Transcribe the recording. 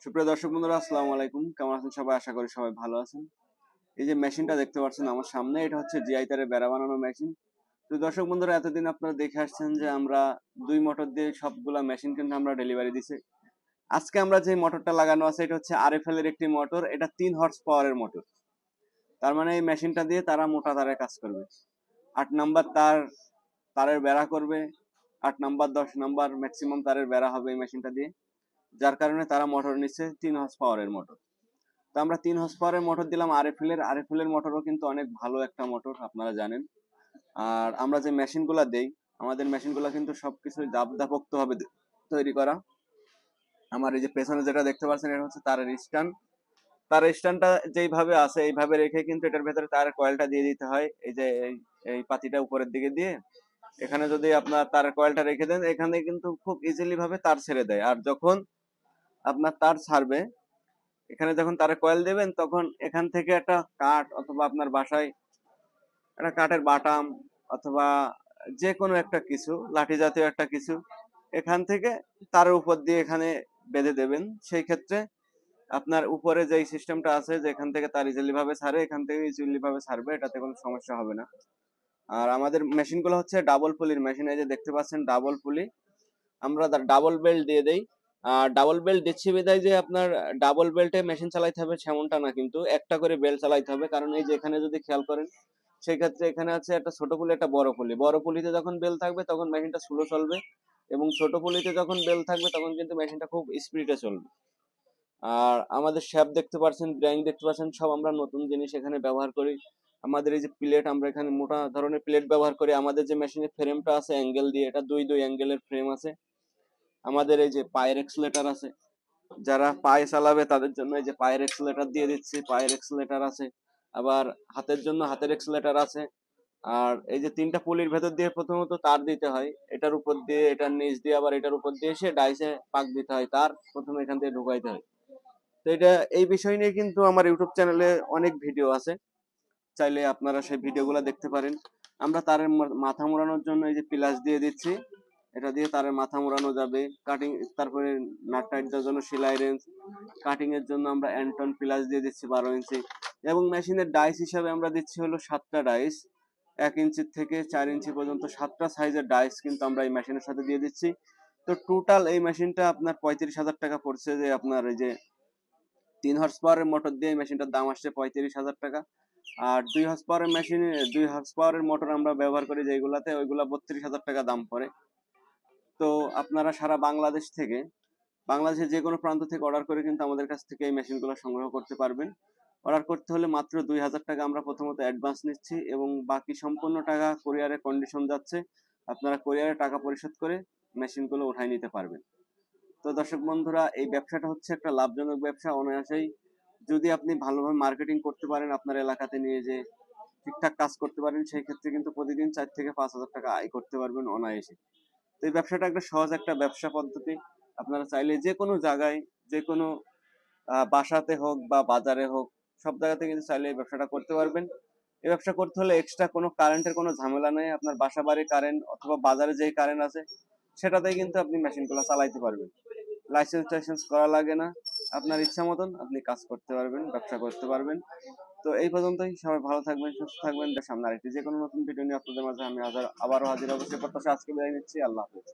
সুপ্রিয় দর্শক বন্ধুরা, আসসালামু আলাইকুম। কেমন আছেন সবাই? আশা করি সবাই ভালো আছেন। এই যে মেশিনটা দেখতে পাচ্ছেন আমার সামনে, এটা হচ্ছে জিআই তারের বেড়া বানানো মেশিন। তো দর্শক বন্ধুরা, এতদিন আপনারা দেখে আসছেন যে আমরা 2 মোটর দিয়ে সবগুলা মেশিন কিন্তু আমরা ডেলিভারি দিছি। আজকে আমরা যে মোটরটা লাগানো আছে এটা হচ্ছে আরএফএল এর একটি মোটর। এটা 3 হর্স পাওয়ারের মোটর। তার মানে এই মেশিনটা দিয়ে তারা মোটা তারের কাজ করবে। 8 নাম্বার তারের বেড়া করবে। 8 নাম্বার 10 নাম্বার ম্যাক্সিমাম তারের বেড়া হবে এই মেশিনটা দিয়ে। যার কারণে তারা মোটর নিচ্ছে 3 হর্স পাওয়ারের মোটর। তো আমরা 3 হর্স পাওয়ারের মোটর দিলাম আরএফএল এর মোটরও কিন্তু অনেক ভালো একটা মোটর, আপনারা জানেন। আর আমরা যে মেশিনগুলা দেই, আমাদের মেশিনগুলা কিন্তু সবকিছু দাপদাপোক্ত ভাবে তৈরি করা। আমার এই যে পেছনে যেটা দেখতে পাচ্ছেন এটা হচ্ছে তারের স্ট্যান্ডটা যেইভাবে আছে এইভাবে রেখে কিন্তু এটার ভেতরে তারের কয়েলটা দিয়ে দিতে হয়। এই যে এই পাতিটা উপরের দিকে দিয়ে এখানে যদি আপনার তারের কয়েলটা রেখে দেন, এখানে কিন্তু খুব ইজিলি ভাবে তার ছেড়ে দেয়। আর যখন আপনার তার ছাড়বে, এখানে যখন তারে কয়েল দেবেন তখন এখান থেকে একটা কাঠ অথবা আপনার বাসায় একটা কাঠের বাটাম অথবা যে কোনো একটা কিছু লাঠি জাতীয় একটা কিছু এখান থেকে তারের উপর দিয়ে এখানে বেঁধে দেবেন। সেই ক্ষেত্রে আপনার উপরে যে সিস্টেমটা আছে যে এখান থেকে তার ইজিলি ভাবে ছাড়ে, এখান থেকে ইজিলি ভাবে ছাড়বে, এটাতে কোনো সমস্যা হবে না। আর আমাদের মেশিনগুলো হচ্ছে ডাবল পুলির মেশিন। এই যে দেখতে পাচ্ছেন ডাবল পুলি, আমরা ডাবল বেল্ট দিয়ে দেই। আর ডাবল বেল্ট দিচ্ছি বিধায় যে আপনার ডাবল বেল্টে মেশিন চালাইতে হবে সেমনটা না, কিন্তু একটা করে বেল্ট চালাইতে হবে। কারণ এই যে এখানে যদি খেয়াল করেন, সেই ক্ষেত্রে এখানে আছে একটা ছোট পুলি একটা বড় পুলি। বড় পুলিতে যখন বেল থাকবে তখন মেশিনটা স্লো চলবে, এবং ছোট পুলিতে যখন বেল থাকবে তখন কিন্তু মেশিনটা খুব স্পিডে চলবে। আর আমাদের শ্যাপ দেখতে পাচ্ছেন, ব্রেঞ্চ দেখতে পাচ্ছেন, সব আমরা নতুন জিনিস এখানে ব্যবহার করি। আমাদের এই যে প্লেট, আমরা এখানে মোটা ধরনের প্লেট ব্যবহার করি। আমাদের যে মেশিনের ফ্রেমটা আছে অ্যাঙ্গেল দিয়ে, এটা দুই অ্যাঙ্গেলের ফ্রেম আছে। আমাদের এই যে পায়ের এক্সেলেটার আছে, যারা পায়ে চালাবে তাদের জন্য এই যে পায়ের এক্সেলেটার দিয়ে দিচ্ছি, পায়ের এক্সেলেটার আছে। আবার হাতের জন্য হাতের এক্সেলেটার আছে। আর এই যে 3টা পুলির ভেতর দিয়ে প্রথমত তার দিতে হয়, এটার উপর দিয়ে এটার নিচ দিয়ে আবার এটার উপর দিয়ে এসে ডাইসে পাক দিতে হয়, তার প্রথমে এখান থেকে ঢুকাইতে হয়। তো এটা এই বিষয় নিয়ে কিন্তু আমার ইউটিউব চ্যানেলে অনেক ভিডিও আছে, চাইলে আপনারা সেই ভিডিওগুলো দেখতে পারেন। আমরা তারের মাথা মোড়ানোর জন্য এই যে পিলাস দিয়ে দিচ্ছি, এটা দিয়ে তারের মাথা মোড়ানো যাবে। কাটিং, তারপরে নাট টাইট দেওয়ার জন্য সেলাই রেঞ্জ, কাটিং এর জন্য আমরা অ্যান্টন পিলাস দিয়ে দিচ্ছি 12 ইঞ্চি। এবং মেশিনের ডাইস হিসাবে আমরা দিচ্ছি হলো 7টা ডাইস, 1 ইঞ্চি থেকে 4 ইঞ্চি পর্যন্ত 7টা সাইজের ডাইস কিন্তু আমরা এই মেশিনের সাথে দিয়ে দিচ্ছি। তো টোটাল এই মেশিনটা আপনার 35,000 টাকা পড়ছে। যে আপনার এই যে 3 হর্স পাওয়ারের মোটর দিয়ে মেশিনটার দাম আসছে 35,000 টাকা। আর 2 হর্স পাওয়ারের মেশিনে 2 হর্স পাওয়ারের মোটর আমরা ব্যবহার করি যেগুলাতে, ওইগুলা 32,000 টাকা দাম পড়ে। তো আপনারা সারা বাংলাদেশের যে কোনো প্রান্ত থেকে অর্ডার করে কিন্তু আমাদের কাছ থেকে এই মেশিনগুলো সংগ্রহ করতে পারবেন। অর্ডার করতে হলে মাত্র 2,000 টাকা আমরা প্রথমত অ্যাডভান্স নিচ্ছি, এবং বাকি সম্পূর্ণ টাকা কুরিয়ারে কন্ডিশন যাচ্ছে। আপনারা কুরিয়ারে টাকা পরিশোধ করে মেশিনগুলো উঠাই নিতে পারবেন। তো দর্শক বন্ধুরা, এই ব্যবসাটা হচ্ছে একটা লাভজনক ব্যবসা। অনায়াসেই যদি আপনি ভালোভাবে মার্কেটিং করতে পারেন, আপনার এলাকাতে নিয়ে যে ঠিকঠাক কাজ করতে পারেন, সেই ক্ষেত্রে কিন্তু প্রতিদিন 4 থেকে 5,000 টাকা আয় করতে পারবেন অনায়াসে। তো এই ব্যবসাটা একটা সহজ একটা ব্যবসা পদ্ধতি। আপনারা চাইলে যে কোনো জায়গায়, যে কোনো বাসাতে হোক বা বাজারে হোক, সব জায়গাতে কিন্তু চাইলে এই ব্যবসাটা করতে পারবেন। এই ব্যবসা করতে হলে এক্সট্রা কোনো কারেন্টের কোনো ঝামেলা নেই। আপনার বাসা বাড়ির কারেন্ট অথবা বাজারে যেই কারেন্ট আছে সেটাতেই কিন্তু আপনি মেশিনগুলো চালাইতে পারবেন। লাইসেন্স টাইসেন্স করা লাগে না। আপনার ইচ্ছা মতন আপনি কাজ করতে পারবেন, ব্যবসা করতে পারবেন। তো এই পর্যন্তই। সবাই ভালো থাকবেন, সুস্থ থাকবেন। সামনে আরেকটি যে কোনো নতুন ভিডিও নিয়ে আপনাদের মাঝে আমি আবারও হাজির হবো। সে প্রত্যাশা আজকে বিদায় নিচ্ছি। আল্লাহ হাফেজ।